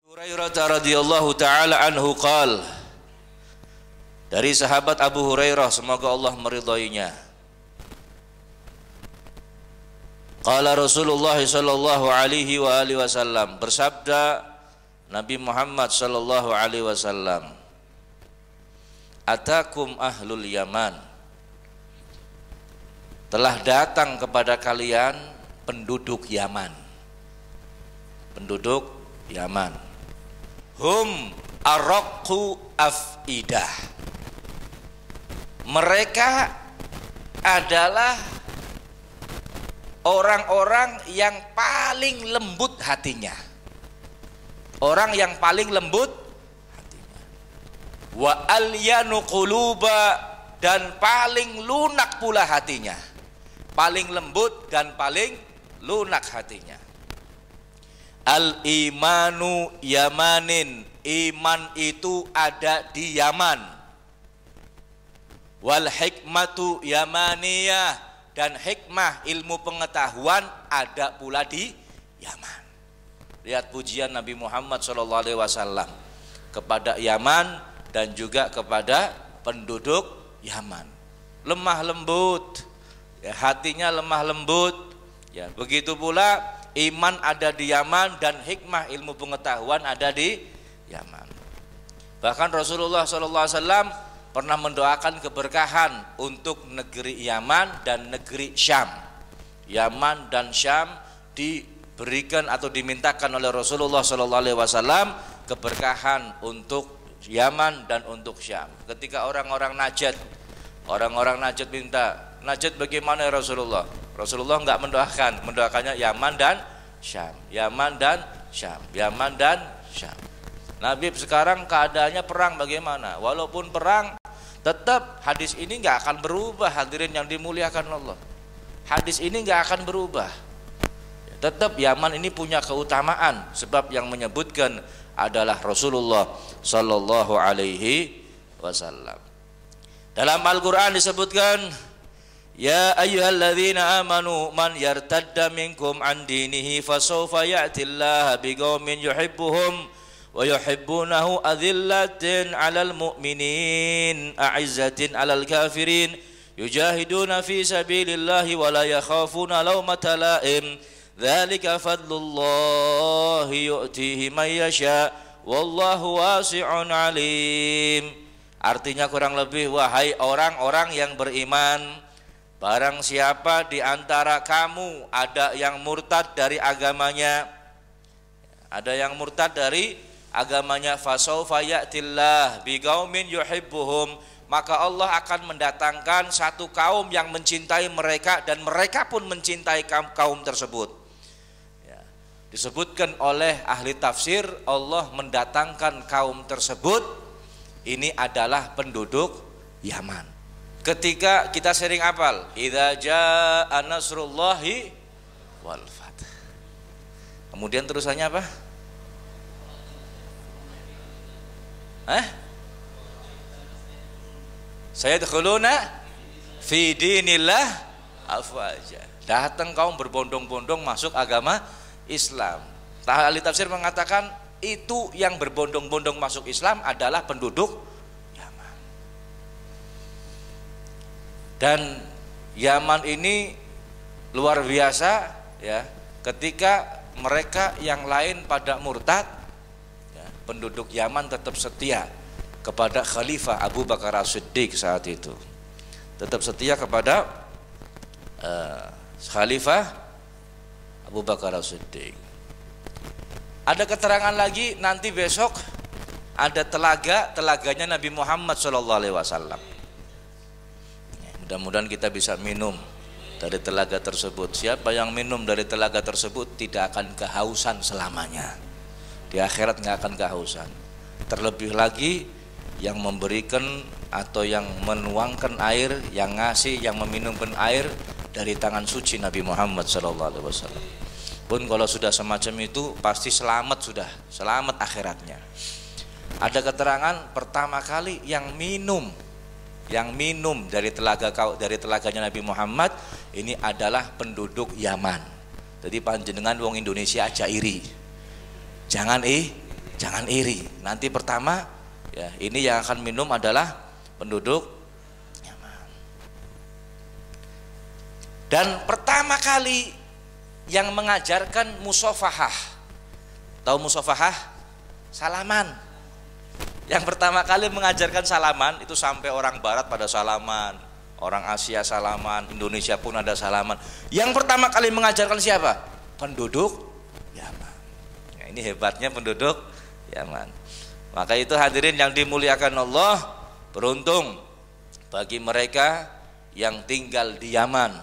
Hurairah radhiyallahu taala anhu qala, dari sahabat Abu Hurairah semoga Allah meridhoinya, qala Rasulullah sallallahu alaihi wa alihi wasallam, bersabda Nabi Muhammad sallallahu alaihi wasallam, atakum ahlul Yaman, telah datang kepada kalian penduduk Yaman. Penduduk Yaman. Hum araqu afidah. Mereka adalah orang-orang yang paling lembut hatinya. Orang yang paling lembut hatinya. Wa alyanu quluba, dan paling lunak pula hatinya. Paling lembut dan paling lunak hatinya. Al-imanu yamanin, iman itu ada di Yaman. Wal hikmatu yamaniyah, dan hikmah ilmu pengetahuan ada pula di Yaman. Lihat pujian Nabi Muhammad SAW kepada Yaman dan juga kepada penduduk Yaman. Lemah lembut, ya, hatinya lemah lembut. Ya, begitu pula iman ada di Yaman dan hikmah ilmu pengetahuan ada di Yaman. Bahkan Rasulullah SAW pernah mendoakan keberkahan untuk negeri Yaman dan negeri Syam. Yaman dan Syam diberikan atau dimintakan oleh Rasulullah SAW keberkahan untuk Yaman dan untuk Syam. Ketika orang-orang Najd minta, Najd bagaimana ya Rasulullah? Rasulullah enggak mendoakan, mendoakannya Yaman dan Syam, Yaman dan Syam, Yaman dan Syam. Nabi sekarang keadaannya perang bagaimana? Walaupun perang, tetap hadis ini enggak akan berubah, hadirin yang dimuliakan Allah. Hadis ini enggak akan berubah. Tetap Yaman ini punya keutamaan, sebab yang menyebutkan adalah Rasulullah sallallahu alaihi wasallam. Dalam Al-Qur'an disebutkan, ya ayyuhalladzina amanu man yartadda minkum an dinihi fasawfa ya'tillaha biqaumin yuhibbuhum wa yuhibbunahu adillatin 'alal mu'minin a'izzatin 'alal kafirin yujahiduna fi sabilillahi wa la yakhafuna lawmata la'im dzalika fadlullahi yu'tihi may yasha wallahu wasi'un 'alim. Artinya kurang lebih, wahai orang-orang yang beriman, barang siapa di antara kamu ada yang murtad dari agamanya, fasaufa ya'tillah biqaumin yuhibbuhum, maka Allah akan mendatangkan satu kaum yang mencintai mereka dan mereka pun mencintai kaum tersebut. Ya, disebutkan oleh ahli tafsir, Allah mendatangkan kaum tersebut ini adalah penduduk Yaman. Ketika kita sering hafal, idza jaa nasrullahi wal fath. Kemudian terusannya apa? Sayadkhuluna fi dinillah afwaja. Datang kaum berbondong-bondong masuk agama Islam. Ahli tafsir mengatakan itu yang berbondong-bondong masuk Islam adalah penduduk Yaman. Dan Yaman ini luar biasa ya, ketika mereka yang lain pada murtad ya, penduduk Yaman tetap setia kepada Khalifah Abu Bakar As-Siddiq saat itu. Tetap setia kepada Khalifah Abu Bakar As-Siddiq. Ada keterangan lagi nanti besok ada telaganya Nabi Muhammad SAW. Mudah-mudahan kita bisa minum dari telaga tersebut. Siapa yang minum dari telaga tersebut tidak akan kehausan selamanya. Di akhirat nggak akan kehausan. Terlebih lagi yang memberikan atau yang menuangkan air, yang ngasih, yang meminumkan air dari tangan suci Nabi Muhammad SAW. Pun kalau sudah semacam itu pasti selamat akhiratnya. Ada keterangan pertama kali yang minum yang minum dari telaganya Nabi Muhammad ini adalah penduduk Yaman. Jadi panjenengan wong Indonesia aja iri. Jangan iri. Nanti pertama ya, ini yang akan minum adalah penduduk Yaman. Dan pertama kali yang mengajarkan musafahah. Tahu musafahah? Salaman. Yang pertama kali mengajarkan salaman itu sampai orang barat pada salaman, orang Asia salaman, Indonesia pun ada salaman. Yang pertama kali mengajarkan siapa? Penduduk Yaman. Nah, ini hebatnya penduduk Yaman. Maka itu hadirin yang dimuliakan Allah, beruntung bagi mereka yang tinggal di Yaman,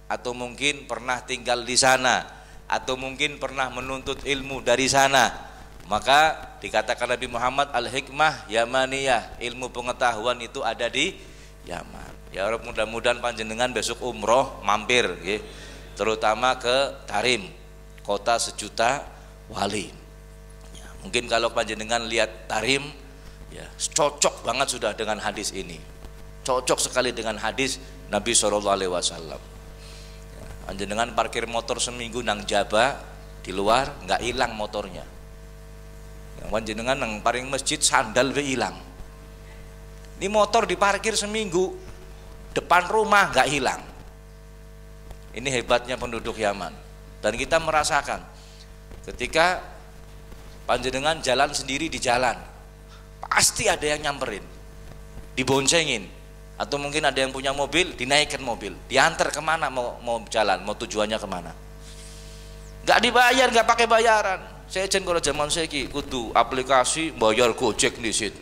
atau mungkin pernah tinggal di sana, atau mungkin pernah menuntut ilmu dari sana. Maka dikatakan Nabi Muhammad al-hikmah yamaniyah, ilmu pengetahuan itu ada di Yaman. Ya Rabb, mudah-mudahan panjenengan besok umroh mampir ya, terutama ke Tarim, kota sejuta wali ya, mungkin kalau panjenengan lihat Tarim ya, cocok banget sudah dengan hadis ini, cocok sekali dengan hadis Nabi SAW ya, panjenengan parkir motor seminggu nang Jaba di luar nggak hilang motornya. Panjenengan nang paring masjid sandal we hilang. Ini motor diparkir seminggu depan rumah nggak hilang. Ini hebatnya penduduk Yaman. Dan kita merasakan ketika panjenengan jalan sendiri di jalan, pasti ada yang nyamperin, diboncengin, atau mungkin ada yang punya mobil, dinaikkan mobil, diantar kemana mau jalan, mau tujuannya kemana. Nggak dibayar, nggak pakai bayaran. Saya jen kalau zaman saya kudu aplikasi bayar Gojek di situ.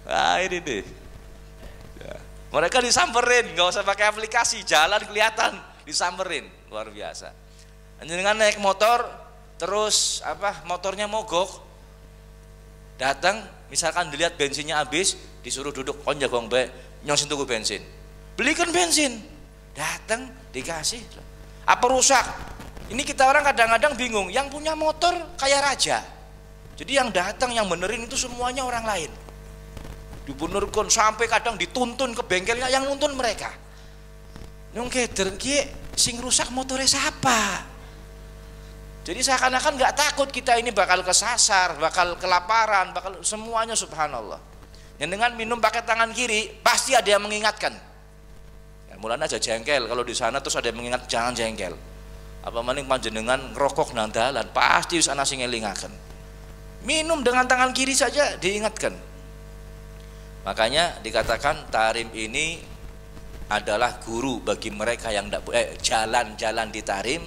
Nah ini deh. Ya. Mereka disamperin, nggak usah pakai aplikasi, jalan kelihatan disamperin, luar biasa. Dengan naik motor, terus motornya mogok, datang, misalkan dilihat bensinnya habis, disuruh duduk, on jagong be, nyosin tuku bensin, belikan bensin, datang dikasih, apa rusak? Ini kita orang kadang-kadang bingung, yang punya motor kayak raja. Jadi yang datang, yang benerin itu semuanya orang lain. Dibenarkan sampai kadang dituntun ke bengkelnya yang nuntun mereka. Nyong keder ki sing rusak motornya siapa? Jadi seakan-akan nggak takut kita ini bakal kesasar, bakal kelaparan, bakal semuanya subhanallah. Yang dengan minum pakai tangan kiri pasti ada yang mengingatkan. Ya, mulanya aja jengkel kalau di sana terus ada yang mengingat jangan jengkel. Apa maning panjenengan ngerokok nang dalan pasti wis ana sing ngelingaken. Minum dengan tangan kiri saja diingatkan. Makanya dikatakan Tarim ini adalah guru bagi mereka yang jalan-jalan di Tarim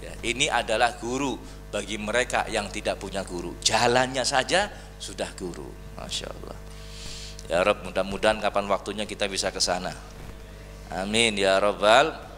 ya, ini adalah guru bagi mereka yang tidak punya guru. Jalannya saja sudah guru. Masya Allah. Ya Rabb, mudah-mudahan kapan waktunya kita bisa ke sana. Amin ya Rabbal